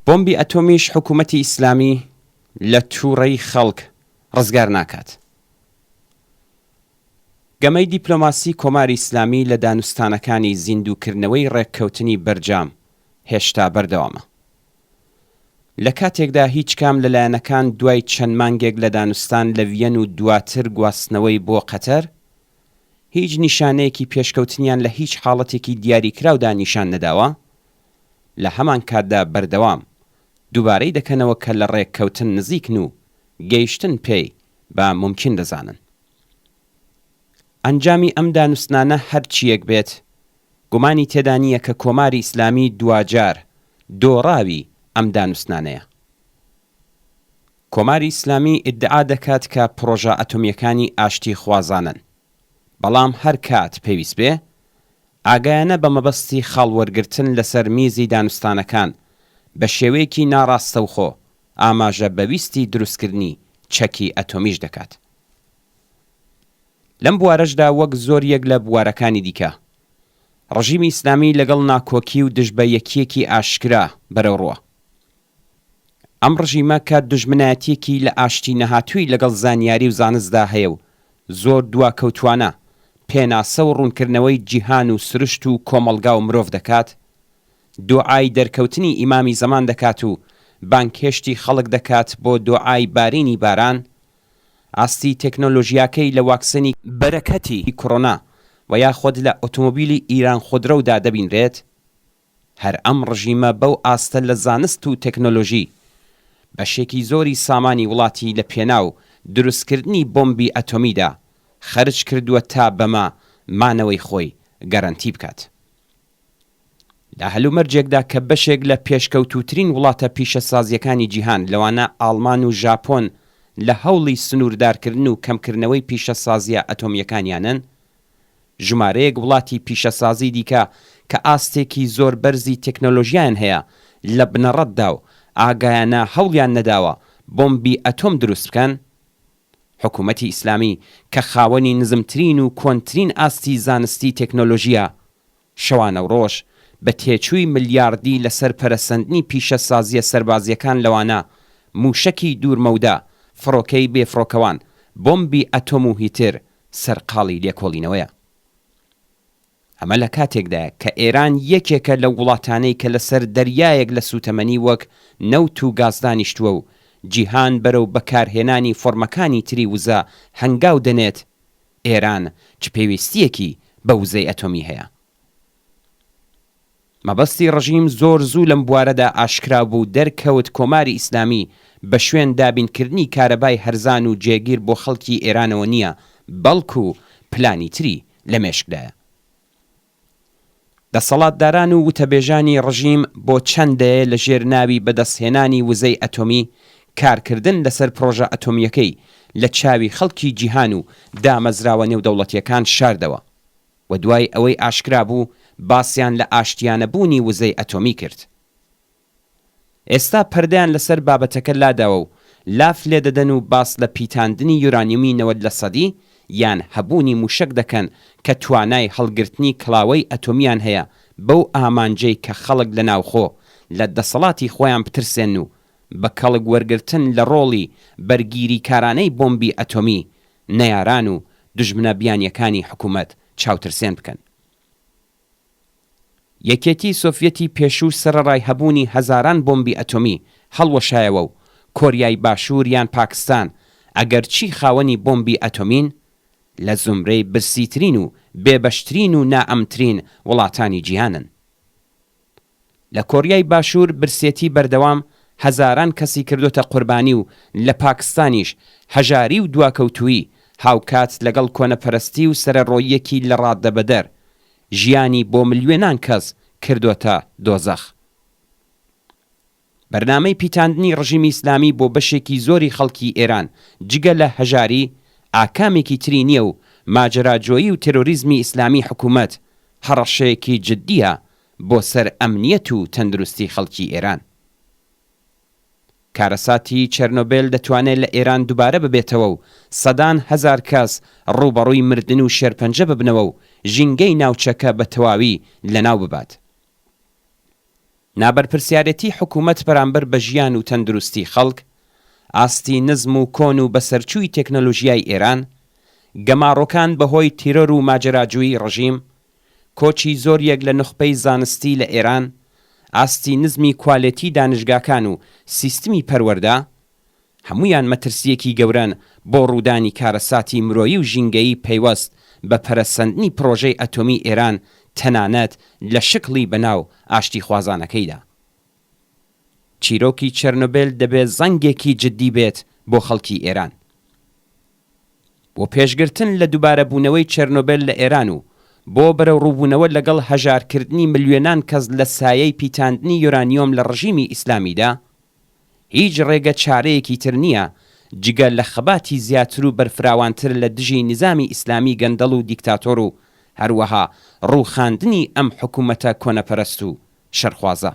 بۆمبی ئەتۆمیش حکوومەتی ئیسلامی لە تووڕەی خەڵک ڕزگار ناکات. گەمەی دیپلۆماسی کۆماری ئیسلامی لە دانوستانەکانی زیندووکردنەوەی ڕێککەوتنی بەرجام هێشتا بەردەوامە. لە کاتێکدا هیچ کام لەلایەنەکان دوای چەند مانگێک لە دانوستان لە ڤیەن و دواتر گواستنەوەی بۆ قەتەر هیچ نیشانەیەکی پێشکەوتنیان لە هیچ حاڵەتێکی دیاریکراودا نیشان نەداوە، لە هەمان کاتدا بەردەوام دووبارەی دەکەنەوە کە لە ڕێککەوتن نزیکن و گەیشتن پێی با ممکن دەزانن. ئەنجامی ئەم دانوستانە هەرچیەک بێت، گومانی تێدا نییە کە کۆماری ئیسلامی دوجار دۆڕاوی ئەم دانوستانەیە. کۆماری ئیسلامی ئیدعا دەکات کە پرۆژە ئەتۆمیەکانی ئاشتی خوازانن، بەڵام هەر کات پێویست بێ ئاگایانە بە مەبەستی خاڵوەرگرتن لەسەر میزی دانوستانەکان بە شێوەیەکی ناڕاستەوخۆ ئاماژە بەویستی دروستکردنی چەکی ئەتۆمیش دەکات. لەم بوارەشدا وەک زۆر یەک لە بوارەکانی دیکە ڕژیمی ئیسلامی لەگەڵ ناکۆکی و دژبەیەکیەکی ئاشکرا بەرەوڕوە. ئەم ڕژیمە کە دژمنایەتیەکی لە ئاشتی نەهاتووی لەگەڵ زانیاری و زانستدا هەیە و زۆر دواکەوتوانە پێناسە و ڕوونکردنەوەی جیهان و سروشت و کۆمەڵگا و مرۆڤ دەکات، دوعای دەرکەوتنی ئیمامی زەمان دەکات و بانکێشتی خەڵک دەکات بۆ دوعای بارینی باران، ئاستی تەکنۆلۆژیاکەی لە واکسنی بەرەکەتی کۆڕۆنا و یاخۆد لە ئۆتۆمۆبیلی ئیران خودرۆدا دەبینرێت. هەر ئەم ڕژیمە بەو ئاستە لە زانست و تەکنۆلۆژی بەشێکی زۆری سامانی وڵاتی لە پێناو دروستکردنی بۆمبی ئەتۆمیدا خەرج کردووە تا بەما مانەوەی خۆی گەرانتی بکات. لە هەلومەرجێکدا کە بەشێک لە پێشکەوتوترین وڵاتە پیشەسازیەکانی جیهان لەوانە ئاڵمان و ژاپۆن لە هەوڵی سنووردارکردن و کەمکردنەوەی پیشەسازیە ئەتۆمیەکانیانن، ژمارەیەک وڵاتی پیشەسازی دیکە کە ئاستێکی زۆر بەرزی تەکنۆلۆژیان هەیە لە بنەڕەتدا و ئاگایانە هەوڵیان نەداوە بۆمبی ئەتۆم دروست بکەن. حکوومەتی ئیسلامی کە خاوەنی نزمترین و کۆنترین ئاستی زانستی تەکنۆلۆژیە شەوانە و ڕۆژ بە تێچووی ملیاردی لەسەر پەرەسەندنی پیشەسازیە سەربازیەکان لەوانە موشەکی دوورمەودا فڕۆکەی بێفڕۆکەوان بۆمبی ئەتۆم و هیتر سەرقاڵی لێکۆڵینەوەیە. ئەمە لە کاتێکدا کە ئێران یەکێکە لە وڵاتانەی کە لەسەر دەریایەک لە سوتەمەنی وەک نەوت و گازدانیشتووە و جیهان بەرەو بەکارهێنانی فۆرمەکانی تری وزە هەنگاو دەنێت، ئێران چ پێویستیەکی بە وزەی ئەتۆمی هەیە؟ مەبەستی ڕژیم زۆر زوو لەم بوارەدا ئاشکرا بوو دەرکەوت کۆماری ئیسلامی بە شوێن دابینکردنی کارەبای هەرزان و جێگیر بۆ خەڵکی ئێرانەوە نییە، بەڵکو پلانی تری لە مێشکدایە. دەسەڵاتداران و وتەبێژانی ڕژیم بۆ چەندەیە لە ژێر ناوی بەدەستهێنانی وزەی ئەتۆمی کارکردن لەسەر پرۆژە ئەتۆمیەکەی لە چاوی خەڵکی جیهان و دامەزراوە نێودەوڵەتیەکان شاردەوە و دوای ئەوەی ئاشکرا بوو باسییان لە ئاشتیانەبوونی وزەی ئەتۆمی کرد. ئێستا پەردەیان لەسەر بابەتەکە لاداوە و لاف لێ دەدەن و باس لە پیتاندنی یورانیومی 90% یان هەبوونی موشک دەکەن کە توانای هەڵگرتنی کڵاوەی ئەتۆمیان هەیە بەو ئامانجەی کە خەڵک لە ناوخۆ لە دەسەڵاتی خۆیان بترسێن و بە کەڵک وەرگرتن لە ڕۆڵی بەرگیری کارانەی بۆمبی ئەتۆمی نەیاران و دژمنە بیانیەکانی حکوومەت چاوترسێن بکەن. یەکێتی سۆڤیەتی پێشوو سەرەڕای هەبوونی هەزاران بۆمبی ئەتۆمی هەڵوەشایەوە و کۆریای باشوور یان پاکستان ئەگەرچی خاوەنی بۆمبی ئەتۆمین لە زومرەی برسیترین و بێبەشترین و نائەمترین وڵاتانی جیهانن. لە کۆریای باشوور برسێتی بەردەوام هەزاران کەسی کردوتە قوربانی و لە پاکستانیش هەژاری و دواکەوتووی هاوکات لەگەڵ کۆنەپەرستی و سەرەڕۆیەکی لە ڕاددەبەدەر ژیانی بۆ ملیۆنان کەس کردوتە دۆزەخ. بەرنامەی پیتاندنی ڕژیمی ئیسلامی بۆ بەشێکی زۆری خەڵکی ئێران جگە لە هەژاری ئاکامێکی تری نییە و ماجراجۆیی و تێرۆریزمی ئیسلامی حکوومەت هەڕەشەیەکی جددیە بۆ سەر ئەمنیەت و تەندروستی خەڵکی ئێران. کارەساتی چەرنۆبێل دەتوانێت لە ئێران دووبارە ببێتەوە و سەدان هەزار کەس ڕوبەڕووی مردن و شێرپەنجە ببنەوە و ژینگەی ناوچەکە بە تەواوی لەناو ببات. نابەرپرسیارەتی حکوومەت بەرامبەر بە ژیان و تەندروستی خەڵک، ئاستی نزم و کۆن و بەسەرچووی تەکنەلۆژیای ئێران، گەماڕۆکان بەهۆی تیرۆر و ماجەراجووی ڕژیم، کۆچی زۆریەک لە نوخپەی زانستی لە ئێران، ئاستی نزمی کوالێتی دانشگاکان و سیستمی پەروەردە، هەمویان مەترسیەکی گەورەن بۆ ڕوودانی کارەساتی مرۆیی و ژینگەیی پەیوەست بە پەرەسەندنی پرۆژەی ئەتۆمی ئێران، تەنانەت لە شکلی بەناو ئاشتی خوازانەکەیدا. چیرۆکی چێرنۆبیل دەبێت زەنگێکی جددی بێت بۆ خەڵکی ئێران. بۆ پێشگرتن لە دووبارەبوونەوەی چێرنۆبیل لە ئێران و بۆ بەرەو ڕووبوونەوە لەگەڵ هەژارکردنی ملیۆنان کەس لە سایەی پیتاندنی یۆرانیۆم لە ڕژیمی ئیسلامیدا، هیچ ڕێگە چارەیەکی تر نییە جگە لە خەباتی زیاتر و بەرفراوانتر لە دژی نظامی ئیسلامی گەندەڵ و دیکتاتۆر و هەروەها ڕووخاندنی ئەم حکوومەتە کۆنەپەرست و شەرخوازە.